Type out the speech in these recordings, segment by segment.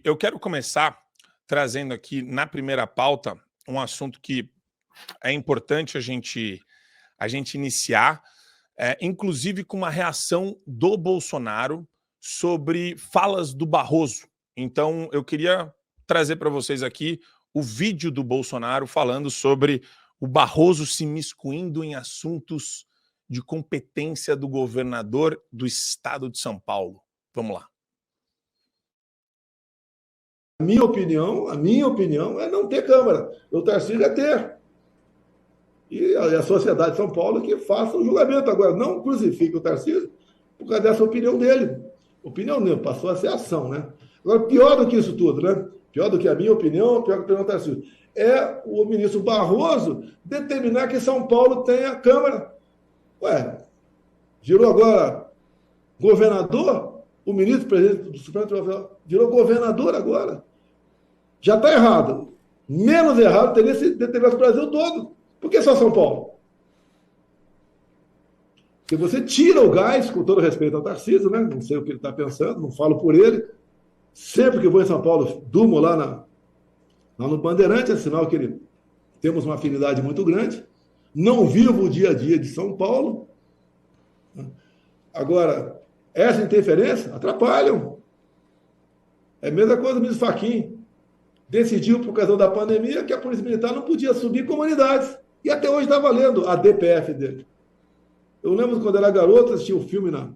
eu quero começar trazendo aqui na primeira pauta um assunto que é importante a gente iniciar, inclusive com uma reação do Bolsonaro sobre falas do Barroso. Então, eu queria trazer para vocês aqui o vídeo do Bolsonaro falando sobre o Barroso se miscuindo em assuntos de competência do governador do estado de São Paulo. Vamos lá. A minha opinião é não ter Câmara. O Tarcísio é ter. E a sociedade de São Paulo que faça o julgamento. Agora, não crucifique o Tarcísio por causa dessa opinião dele. Opinião dele, passou a ser ação, né? Agora, pior do que isso tudo, né? Pior do que a minha opinião, pior que a opinião do Tarcísio, é o ministro Barroso determinar que São Paulo tenha Câmara. Ué, girou agora governador? O ministro presidente do Supremo Tribunal Federal virou governador agora. Já está errado. Menos errado teria se determinado o Brasil todo. Por que só São Paulo? Porque você tira o gás, com todo respeito ao Tarcísio, né? Não sei o que ele está pensando, não falo por ele. Sempre que vou em São Paulo, durmo lá no Bandeirante, é sinal que temos uma afinidade muito grande. Não vivo o dia a dia de São Paulo. Agora, essa interferência atrapalham. É a mesma coisa do ministro Fachin. Decidiu, por causa da pandemia, que a Polícia Militar não podia subir comunidades. E até hoje está valendo a DPF dele. Eu lembro quando era garoto, assistia o filme na...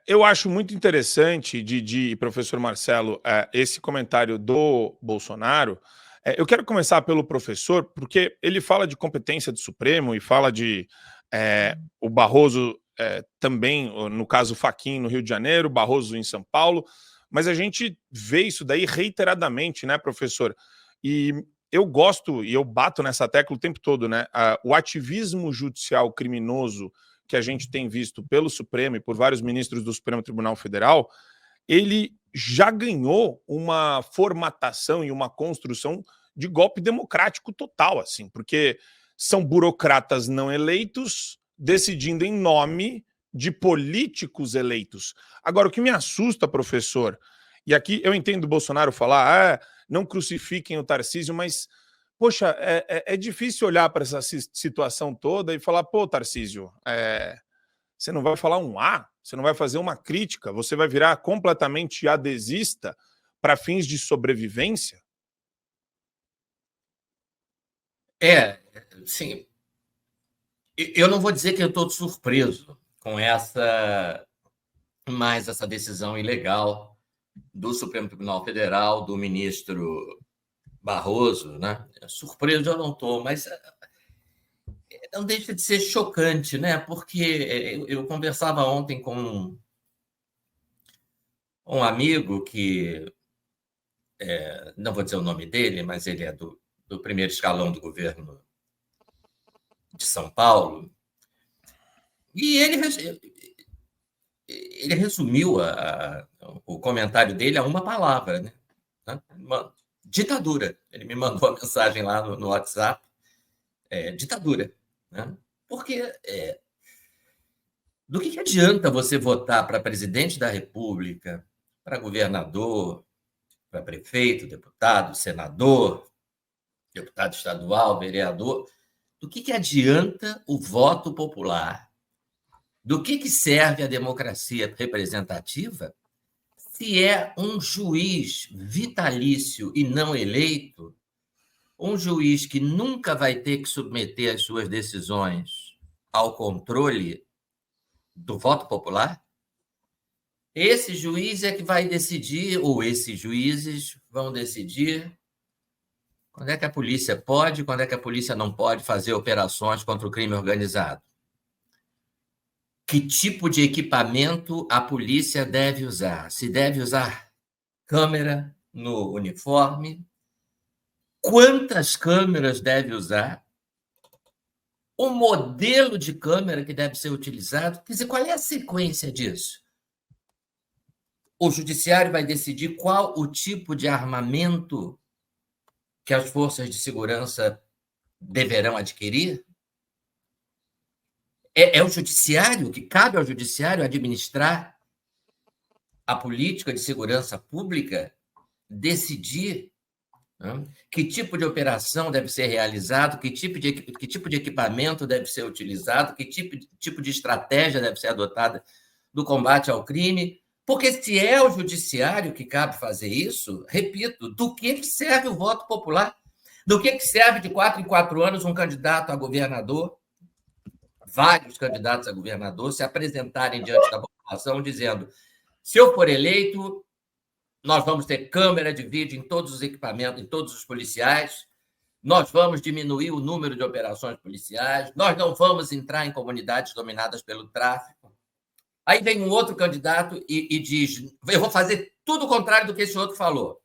Eu acho muito interessante, Didi e professor Marcelo, esse comentário do Bolsonaro. Eu quero começar pelo professor, porque ele fala de competência do Supremo e fala de o Barroso também, no caso Fachin no Rio de Janeiro, Barroso em São Paulo, mas a gente vê isso daí reiteradamente, né, professor? E eu gosto, e eu bato nessa tecla o tempo todo, né? O ativismo judicial criminoso que a gente tem visto pelo Supremo e por vários ministros do Supremo Tribunal Federal, ele já ganhou uma formatação e uma construção de golpe democrático total, assim, porque são burocratas não eleitos decidindo em nome de políticos eleitos. Agora, o que me assusta, professor, e aqui eu entendo o Bolsonaro falar, não crucifiquem o Tarcísio, mas, poxa, é difícil olhar para essa situação toda e falar, pô, Tarcísio, você não vai falar um A, você não vai fazer uma crítica, você vai virar completamente adesista para fins de sobrevivência? Sim. Eu não vou dizer que eu estou surpreso com essa decisão ilegal do Supremo Tribunal Federal, do ministro Barroso, né? Surpreso eu não estou, mas não deixa de ser chocante, né? Porque eu conversava ontem com um amigo que, não vou dizer o nome dele, mas ele é do primeiro escalão do governo de São Paulo, e ele resumiu o comentário dele a uma palavra, né? Ditadura. Ele me mandou a mensagem lá no WhatsApp, ditadura. Né? Porque do que adianta você votar para presidente da República, para governador, para prefeito, deputado, senador, deputado estadual, vereador? Do que adianta o voto popular? Do que serve a democracia representativa se é um juiz vitalício e não eleito, um juiz que nunca vai ter que submeter as suas decisões ao controle do voto popular? Esse juiz é que vai decidir, ou esses juízes vão decidir quando é que a polícia pode, quando é que a polícia não pode fazer operações contra o crime organizado. Que tipo de equipamento a polícia deve usar? Se deve usar câmera no uniforme? Quantas câmeras deve usar? O modelo de câmera que deve ser utilizado? Quer dizer, qual é a sequência disso? O judiciário vai decidir qual o tipo de armamento que as forças de segurança deverão adquirir? É o judiciário, que cabe ao judiciário administrar a política de segurança pública decidir, né, que tipo de operação deve ser realizado, que tipo de equipamento deve ser utilizado, que tipo de estratégia deve ser adotada no combate ao crime. Porque se é o judiciário que cabe fazer isso, repito, do que serve o voto popular? Do que serve de 4 em 4 anos um candidato a governador, vários candidatos a governador, se apresentarem diante da população dizendo: se eu for eleito, nós vamos ter câmera de vídeo em todos os equipamentos, em todos os policiais, nós vamos diminuir o número de operações policiais, nós não vamos entrar em comunidades dominadas pelo tráfico. Aí vem um outro candidato e diz: eu vou fazer tudo o contrário do que esse outro falou.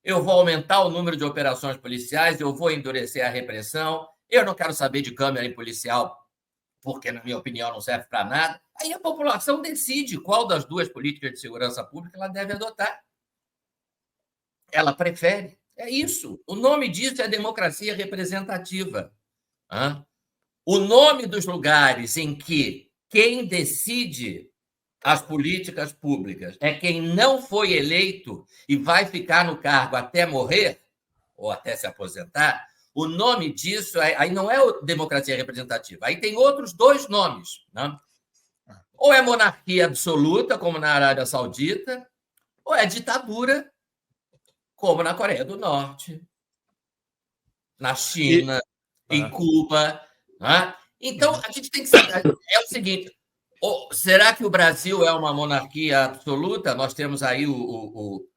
Eu vou aumentar o número de operações policiais, eu vou endurecer a repressão, eu não quero saber de câmera em policial, porque, na minha opinião, não serve para nada. Aí a população decide qual das duas políticas de segurança pública ela deve adotar. Ela prefere. É isso. O nome disso é democracia representativa. O nome dos lugares em que quem decide as políticas públicas é quem não foi eleito e vai ficar no cargo até morrer ou até se aposentar. O nome disso aí não é democracia representativa. Aí tem outros 2 nomes, né? Ou é monarquia absoluta, como na Arábia Saudita, ou é ditadura, como na Coreia do Norte, na China, em Cuba. Né? Então, a gente tem que saber. É o seguinte: será que o Brasil é uma monarquia absoluta? Nós temos aí o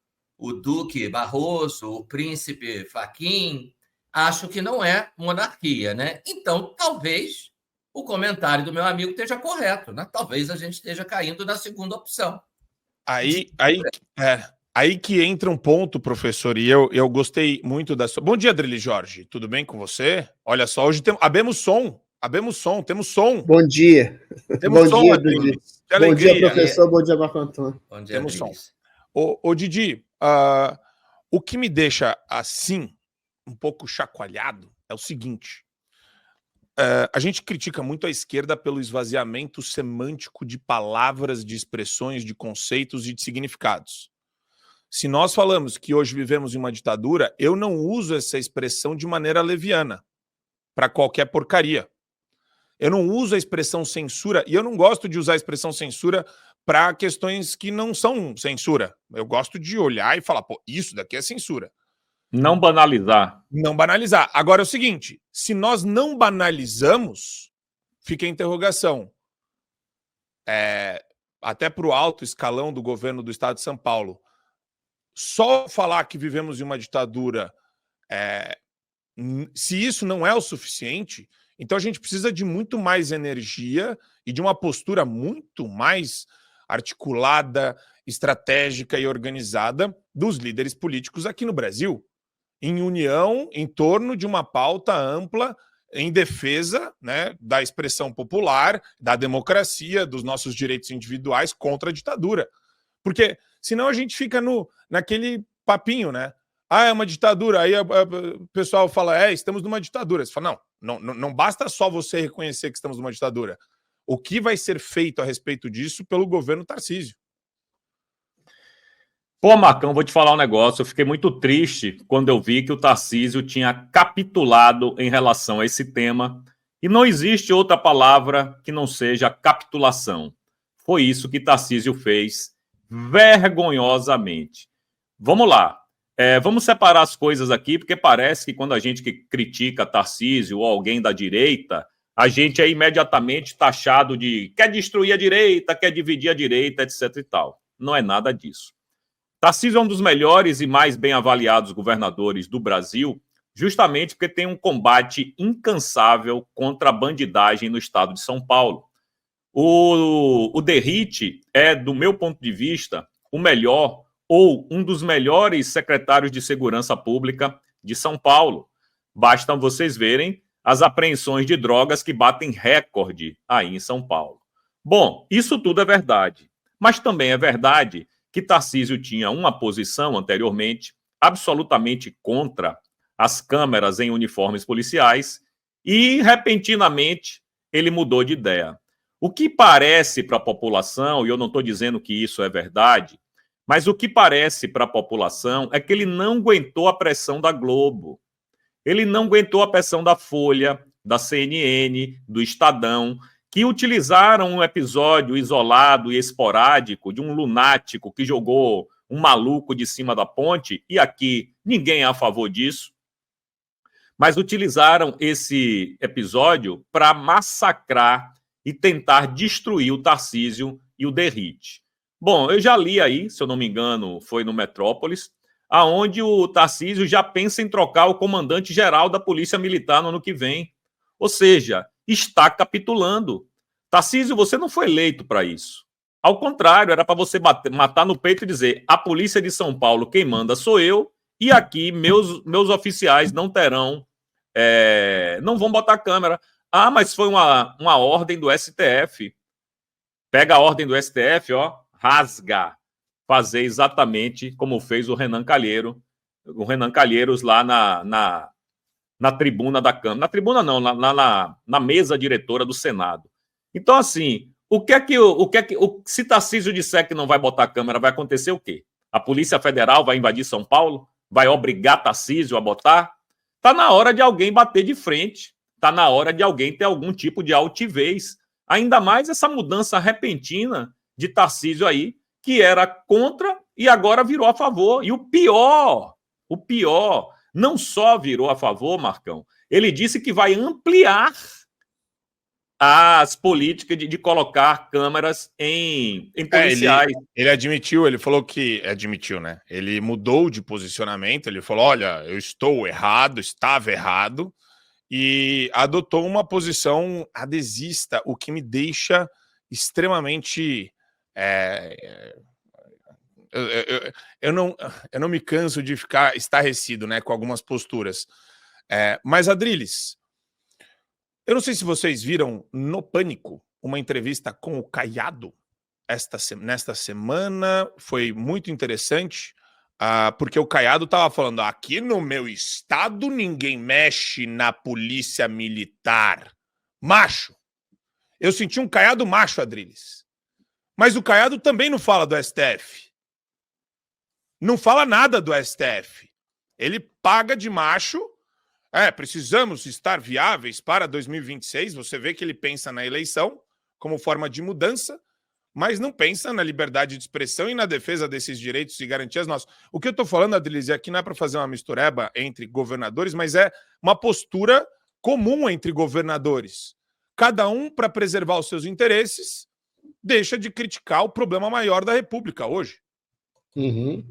Duque Barroso, o príncipe Fachin. Acho que não é monarquia, né? Então, talvez o comentário do meu amigo esteja correto, né? Talvez a gente esteja caindo na segunda opção. Aí que entra um ponto, professor, e eu gostei muito da sua... Bom dia, Adrilho Jorge, tudo bem com você? Olha só, hoje abemos som, temos som. Bom dia. Temos bom som, dia, Adrilho. Bom dia, professor, bom dia, Marco Antônio. Bom dia, temos som. Ô Didi, o que me deixa assim, um pouco chacoalhado, é o seguinte: a gente critica muito a esquerda pelo esvaziamento semântico de palavras, de expressões, de conceitos e de significados. Se nós falamos que hoje vivemos em uma ditadura, eu não uso essa expressão de maneira leviana, para qualquer porcaria. Eu não uso a expressão censura, e eu não gosto de usar a expressão censura para questões que não são censura. Eu gosto de olhar e falar, pô, isso daqui é censura. Não banalizar. Não banalizar. Agora é o seguinte, se nós não banalizamos, fica a interrogação. Até para o alto escalão do governo do estado de São Paulo, só falar que vivemos em uma ditadura, se isso não é o suficiente, então a gente precisa de muito mais energia e de uma postura muito mais articulada, estratégica e organizada dos líderes políticos aqui no Brasil, em união em torno de uma pauta ampla em defesa, né, da expressão popular, da democracia, dos nossos direitos individuais contra a ditadura. Porque senão a gente fica naquele papinho, né? É uma ditadura. Aí o pessoal fala, estamos numa ditadura. Você fala, não basta só você reconhecer que estamos numa ditadura. O que vai ser feito a respeito disso pelo governo Tarcísio? Pô, Marcão, vou te falar um negócio. Eu fiquei muito triste quando eu vi que o Tarcísio tinha capitulado em relação a esse tema. E não existe outra palavra que não seja capitulação. Foi isso que Tarcísio fez vergonhosamente. Vamos lá. Vamos separar as coisas aqui, porque parece que quando a gente critica Tarcísio ou alguém da direita, a gente é imediatamente taxado de quer destruir a direita, quer dividir a direita, etc. e tal. Não é nada disso. Tarcísio é um dos melhores e mais bem avaliados governadores do Brasil, justamente porque tem um combate incansável contra a bandidagem no estado de São Paulo. O Derrite é, do meu ponto de vista, o melhor ou um dos melhores secretários de segurança pública de São Paulo. Basta vocês verem as apreensões de drogas que batem recorde aí em São Paulo. Bom, isso tudo é verdade, mas também é verdade que Tarcísio tinha uma posição anteriormente absolutamente contra as câmeras em uniformes policiais e, repentinamente, ele mudou de ideia. O que parece para a população, e eu não estou dizendo que isso é verdade, mas o que parece para a população é que ele não aguentou a pressão da Globo. Ele não aguentou a pressão da Folha, da CNN, do Estadão, que utilizaram um episódio isolado e esporádico de um lunático que jogou um maluco de cima da ponte, e aqui ninguém é a favor disso, mas utilizaram esse episódio para massacrar e tentar destruir o Tarcísio e o Derrite. Bom, eu já li aí, se eu não me engano, foi no Metrópolis, aonde o Tarcísio já pensa em trocar o comandante-geral da Polícia Militar no ano que vem. Ou seja, está capitulando. Tarcísio, você não foi eleito para isso. Ao contrário, era para você matar no peito e dizer: a Polícia de São Paulo, quem manda sou eu, e aqui meus oficiais não terão, não vão botar câmera. Ah, mas foi uma ordem do STF. Pega a ordem do STF, ó, rasga. Fazer exatamente como fez o Renan Calheiros lá na tribuna da Câmara. Na tribuna não, na mesa diretora do Senado. Então, assim, se Tarcísio disser que não vai botar câmera, vai acontecer o quê? A Polícia Federal vai invadir São Paulo? Vai obrigar Tarcísio a botar? Está na hora de alguém bater de frente. Está na hora de alguém ter algum tipo de altivez. Ainda mais essa mudança repentina de Tarcísio aí, que era contra e agora virou a favor. E o pior, não só virou a favor, Marcão, ele disse que vai ampliar as políticas de colocar câmeras em policiais. Ele admitiu, ele falou que... Admitiu, né? Ele mudou de posicionamento, ele falou, olha, eu estou errado, estava errado, e adotou uma posição adesista, o que me deixa extremamente... Eu não me canso de ficar estarrecido, né, com algumas posturas. Mas, Adriles, eu não sei se vocês viram no Pânico uma entrevista com o Caiado nesta semana. Foi muito interessante, porque o Caiado estava falando: aqui no meu estado ninguém mexe na polícia militar. Macho. Eu senti um Caiado macho, Adriles. Mas o Caiado também não fala do STF. Não fala nada do STF. Ele paga de macho. Precisamos estar viáveis para 2026. Você vê que ele pensa na eleição como forma de mudança, mas não pensa na liberdade de expressão e na defesa desses direitos e garantias nossos. O que eu estou falando, Adriles, aqui não é para fazer uma mistureba entre governadores, mas é uma postura comum entre governadores. Cada um, para preservar os seus interesses, deixa de criticar o problema maior da República hoje. Uhum.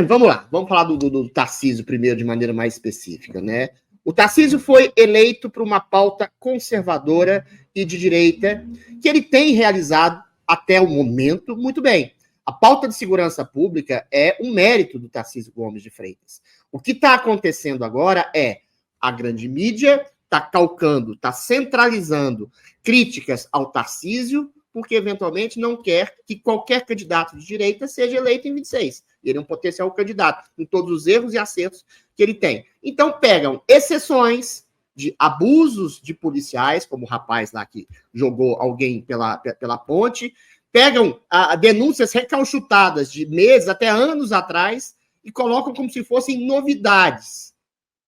Vamos lá, vamos falar do Tarcísio primeiro de maneira mais específica, né? O Tarcísio foi eleito por uma pauta conservadora e de direita que ele tem realizado até o momento muito bem. A pauta de segurança pública é um mérito do Tarcísio Gomes de Freitas. O que está acontecendo agora é a grande mídia está calcando, está centralizando críticas ao Tarcísio, porque eventualmente não quer que qualquer candidato de direita seja eleito em 26. Ele é um potencial candidato, com todos os erros e acertos que ele tem. Então pegam exceções de abusos de policiais, como o rapaz lá que jogou alguém pela ponte, pegam denúncias recalchutadas de meses até anos atrás e colocam como se fossem novidades.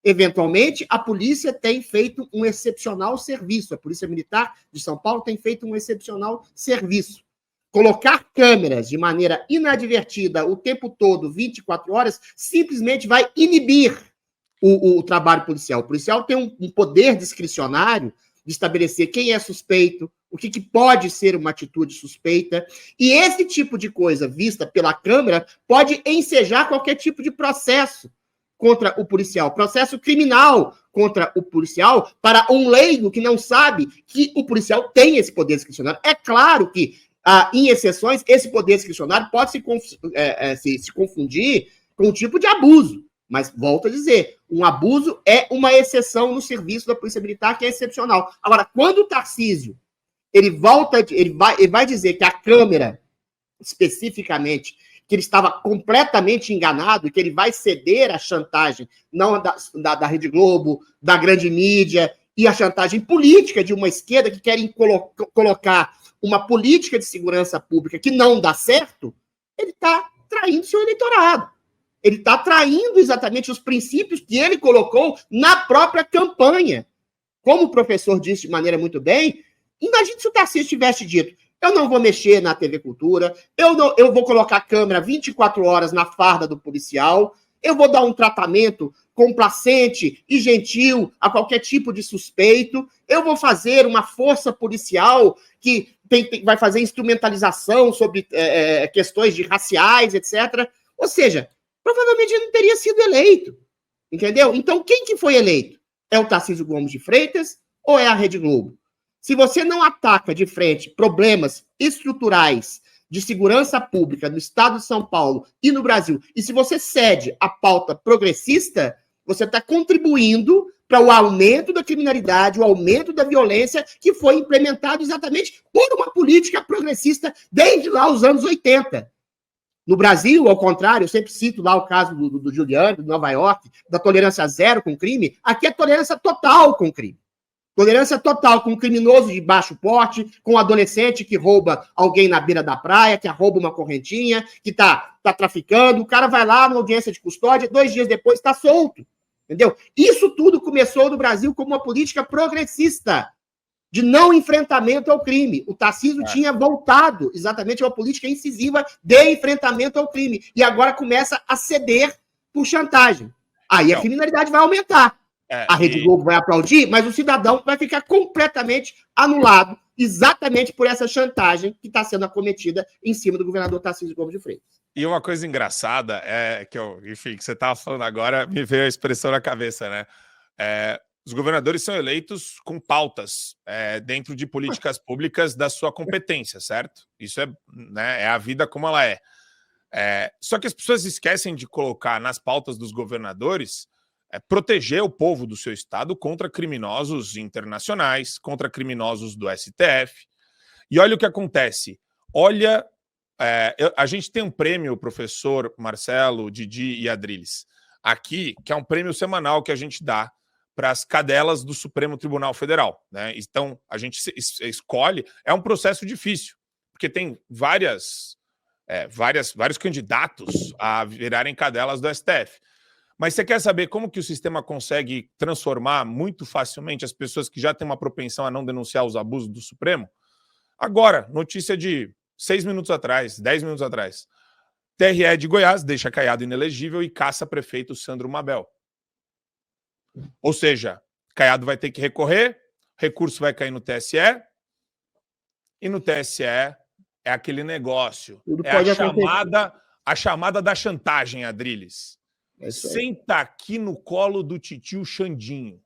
Eventualmente, a polícia tem feito um excepcional serviço. A Polícia Militar de São Paulo tem feito um excepcional serviço. Colocar câmeras de maneira inadvertida o tempo todo, 24 horas, simplesmente vai inibir o trabalho policial. O policial tem um poder discricionário de estabelecer quem é suspeito, o que pode ser uma atitude suspeita, e esse tipo de coisa vista pela Câmara pode ensejar qualquer tipo de processo contra o policial, processo criminal contra o policial, para um leigo que não sabe que o policial tem esse poder discricionário. É claro que, em exceções, esse poder discricionário pode se confundir com um tipo de abuso. Mas, volto a dizer, um abuso é uma exceção no serviço da Polícia Militar, que é excepcional. Agora, quando o Tarcísio ele vai dizer que a Câmara, especificamente, que ele estava completamente enganado, que ele vai ceder à chantagem, não da Rede Globo, da grande mídia e a chantagem política de uma esquerda que querem colocar uma política de segurança pública que não dá certo, ele está traindo seu eleitorado. Ele está traindo exatamente os princípios que ele colocou na própria campanha. Como o professor disse de maneira muito bem, imagine se o Tarcísio tivesse dito: eu não vou mexer na TV Cultura, eu vou colocar a câmera 24 horas na farda do policial, eu vou dar um tratamento complacente e gentil a qualquer tipo de suspeito, eu vou fazer uma força policial que vai fazer instrumentalização sobre questões de raciais, etc. Ou seja, provavelmente ele não teria sido eleito. Entendeu? Então, quem que foi eleito? É o Tarcísio Gomes de Freitas ou é a Rede Globo? Se você não ataca de frente problemas estruturais de segurança pública no estado de São Paulo e no Brasil, e se você cede à pauta progressista, você está contribuindo para o aumento da criminalidade, o aumento da violência que foi implementado exatamente por uma política progressista desde lá os anos 80. No Brasil, ao contrário, eu sempre cito lá o caso do Giuliani, de Nova York, da tolerância zero com crime. Aqui é tolerância total com crime. Tolerância total com um criminoso de baixo porte, com um adolescente que rouba alguém na beira da praia, que rouba uma correntinha, que tá traficando. O cara vai lá numa audiência de custódia, 2 dias depois está solto. Entendeu? Isso tudo começou no Brasil como uma política progressista, de não enfrentamento ao crime. O Tarcísio tinha voltado exatamente a uma política incisiva de enfrentamento ao crime. E agora começa a ceder por chantagem. Aí a criminalidade vai aumentar. A Rede Globo vai aplaudir, mas o cidadão vai ficar completamente anulado exatamente por essa chantagem que está sendo acometida em cima do governador Tarcísio Gomes de Freitas. E uma coisa engraçada é que, enfim, que você estava falando agora, me veio a expressão na cabeça, né? Os governadores são eleitos com pautas dentro de políticas públicas da sua competência, certo? Isso é a vida como ela é. Só que as pessoas esquecem de colocar nas pautas dos governadores proteger o povo do seu estado contra criminosos internacionais, contra criminosos do STF. E olha o que acontece. Olha, a gente tem um prêmio, professor Marcelo, Didi e Adriles, aqui, que é um prêmio semanal que a gente dá para as cadelas do Supremo Tribunal Federal, né? Então, a gente escolhe, é um processo difícil, porque tem vários candidatos a virarem cadelas do STF. Mas você quer saber como que o sistema consegue transformar muito facilmente as pessoas que já têm uma propensão a não denunciar os abusos do Supremo? Agora, notícia de 6 minutos atrás, 10 minutos atrás. TRE de Goiás deixa Caiado inelegível e caça prefeito Sandro Mabel. Ou seja, Caiado vai ter que recorrer, recurso vai cair no TSE, e no TSE é aquele negócio. A chamada da chantagem, Adriles. Senta aqui no colo do titio Xandinho.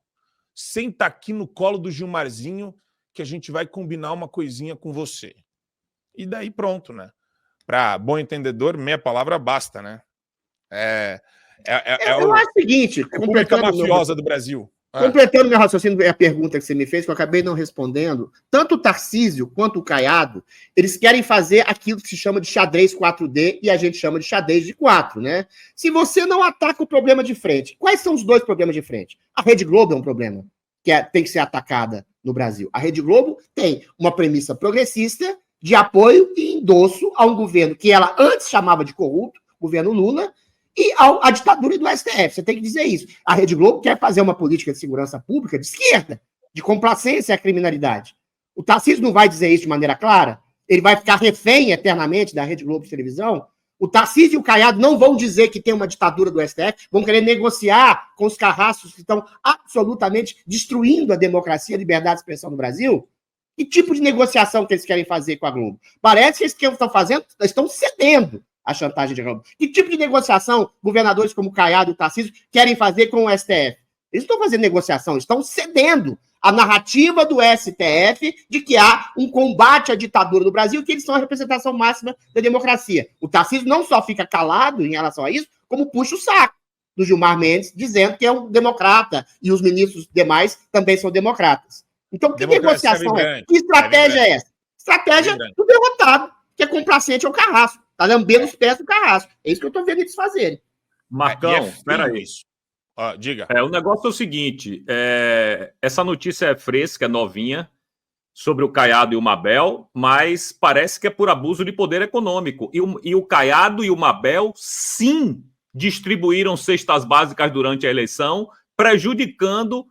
Senta aqui no colo do Gilmarzinho que a gente vai combinar uma coisinha com você. E daí pronto, né? Para bom entendedor, meia palavra basta, né? Eu acho o seguinte... República mafiosa do Brasil. Completando meu raciocínio, a pergunta que você me fez, que eu acabei não respondendo, tanto o Tarcísio quanto o Caiado, eles querem fazer aquilo que se chama de xadrez 4D e a gente chama de xadrez de 4, né? Se você não ataca o problema de frente, quais são os 2 problemas de frente? A Rede Globo é um problema que tem que ser atacada no Brasil. A Rede Globo tem uma premissa progressista de apoio e endosso a um governo que ela antes chamava de corrupto, governo Lula, e a ditadura do STF. Você tem que dizer isso. A Rede Globo quer fazer uma política de segurança pública de esquerda, de complacência à criminalidade. O Tarcísio não vai dizer isso de maneira clara? Ele vai ficar refém eternamente da Rede Globo de televisão? O Tarcísio e o Caiado não vão dizer que tem uma ditadura do STF, vão querer negociar com os carrascos que estão absolutamente destruindo a democracia e a liberdade de expressão no Brasil? Que tipo de negociação que eles querem fazer com a Globo? Parece que eles que estão fazendo, estão cedendo a chantagem de Globo. Que tipo de negociação governadores como Caiado e Tarcísio querem fazer com o STF? Eles estão fazendo negociação, estão cedendo a narrativa do STF de que há um combate à ditadura do Brasil, que eles são a representação máxima da democracia. O Tarcísio não só fica calado em relação a isso, como puxa o saco do Gilmar Mendes, dizendo que é um democrata e os ministros demais também são democratas. Então, que negociação é? Que estratégia é essa? Estratégia do derrotado, que é complacente ao carrasco. Tá lambendo os pés do carrasco. É isso que eu tô vendo eles fazerem. Marcão, espera aí. Diga. O negócio é o seguinte, essa notícia é fresca, é novinha, sobre o Caiado e o Mabel, mas parece que é por abuso de poder econômico. E o Caiado e o Mabel, sim, distribuíram cestas básicas durante a eleição, prejudicando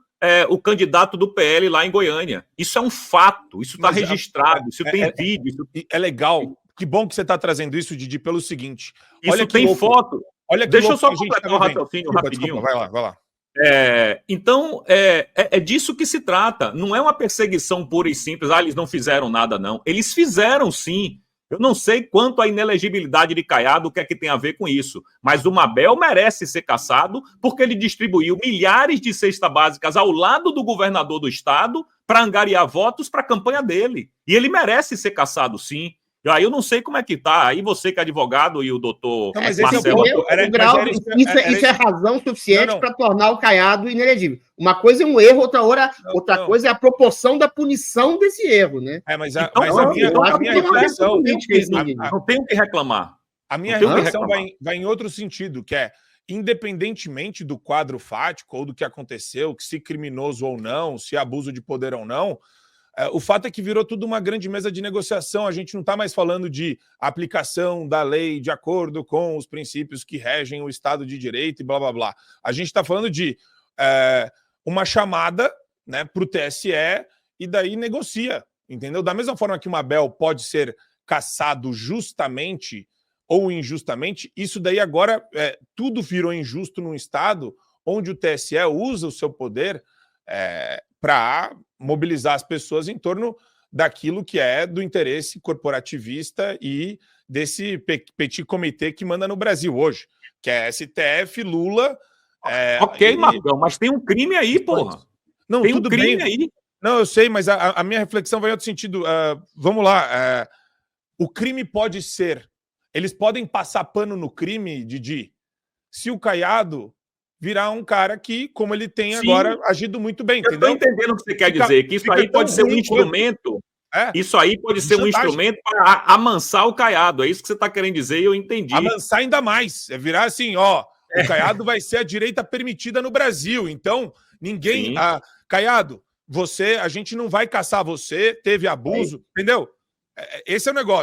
o candidato do PL lá em Goiânia. Isso é um fato, isso está registrado, isso tem vídeo. Isso... É legal. Que bom que você está trazendo isso, Didi, pelo seguinte. Isso olha tem louco. foto. Olha que Deixa eu só a gente completar o raciocínio rapidinho. Desculpa, vai lá. Então, é disso que se trata. Não é uma perseguição pura e simples. Eles não fizeram nada, não. Eles fizeram, sim. Eu não sei quanto à inelegibilidade de Caiado, o que é que tem a ver com isso. Mas o Mabel merece ser cassado porque ele distribuiu milhares de cestas básicas ao lado do governador do estado para angariar votos para a campanha dele. E ele merece ser cassado, sim. Aí eu não sei como é que tá. Aí você que é advogado e o doutor Marcelo... Isso é razão suficiente para tornar o Caiado inelegível. Uma coisa é um erro, outra coisa é a proporção da punição desse erro, né? Mas a minha reflexão... Não tem o que reclamar. A minha reflexão vai em outro sentido, que é, independentemente do quadro fático ou do que aconteceu, que se criminoso ou não, se abuso de poder ou não, o fato é que virou tudo uma grande mesa de negociação. A gente não está mais falando de aplicação da lei de acordo com os princípios que regem o Estado de Direito e blá, blá, blá. A gente está falando de uma chamada, né, para o TSE e daí negocia, entendeu? Da mesma forma que o Mabel pode ser cassado justamente ou injustamente, isso daí agora tudo virou injusto num Estado onde o TSE usa o seu poder para mobilizar as pessoas em torno daquilo que é do interesse corporativista e desse petit comitê que manda no Brasil hoje, que é STF, Lula... Ok, Marcão, mas tem um crime aí, porra. Não, tem tudo um crime bem. aí. Não, eu sei, mas a minha reflexão vai em outro sentido. Vamos lá. O crime pode ser... Eles podem passar pano no crime, Didi, se o Caiado virar um cara que, como ele tem agora, agido muito bem, entendeu? Eu estou entendendo o que você quer dizer, que isso aí pode ser um instrumento... Isso aí pode ser um instrumento para amansar o Caiado. É isso que você está querendo dizer e eu entendi. Amansar ainda mais. É virar assim, ó, o Caiado vai ser a direita permitida no Brasil. Então, ninguém... Caiado, a gente não vai caçar você, teve abuso, entendeu? Esse é o negócio.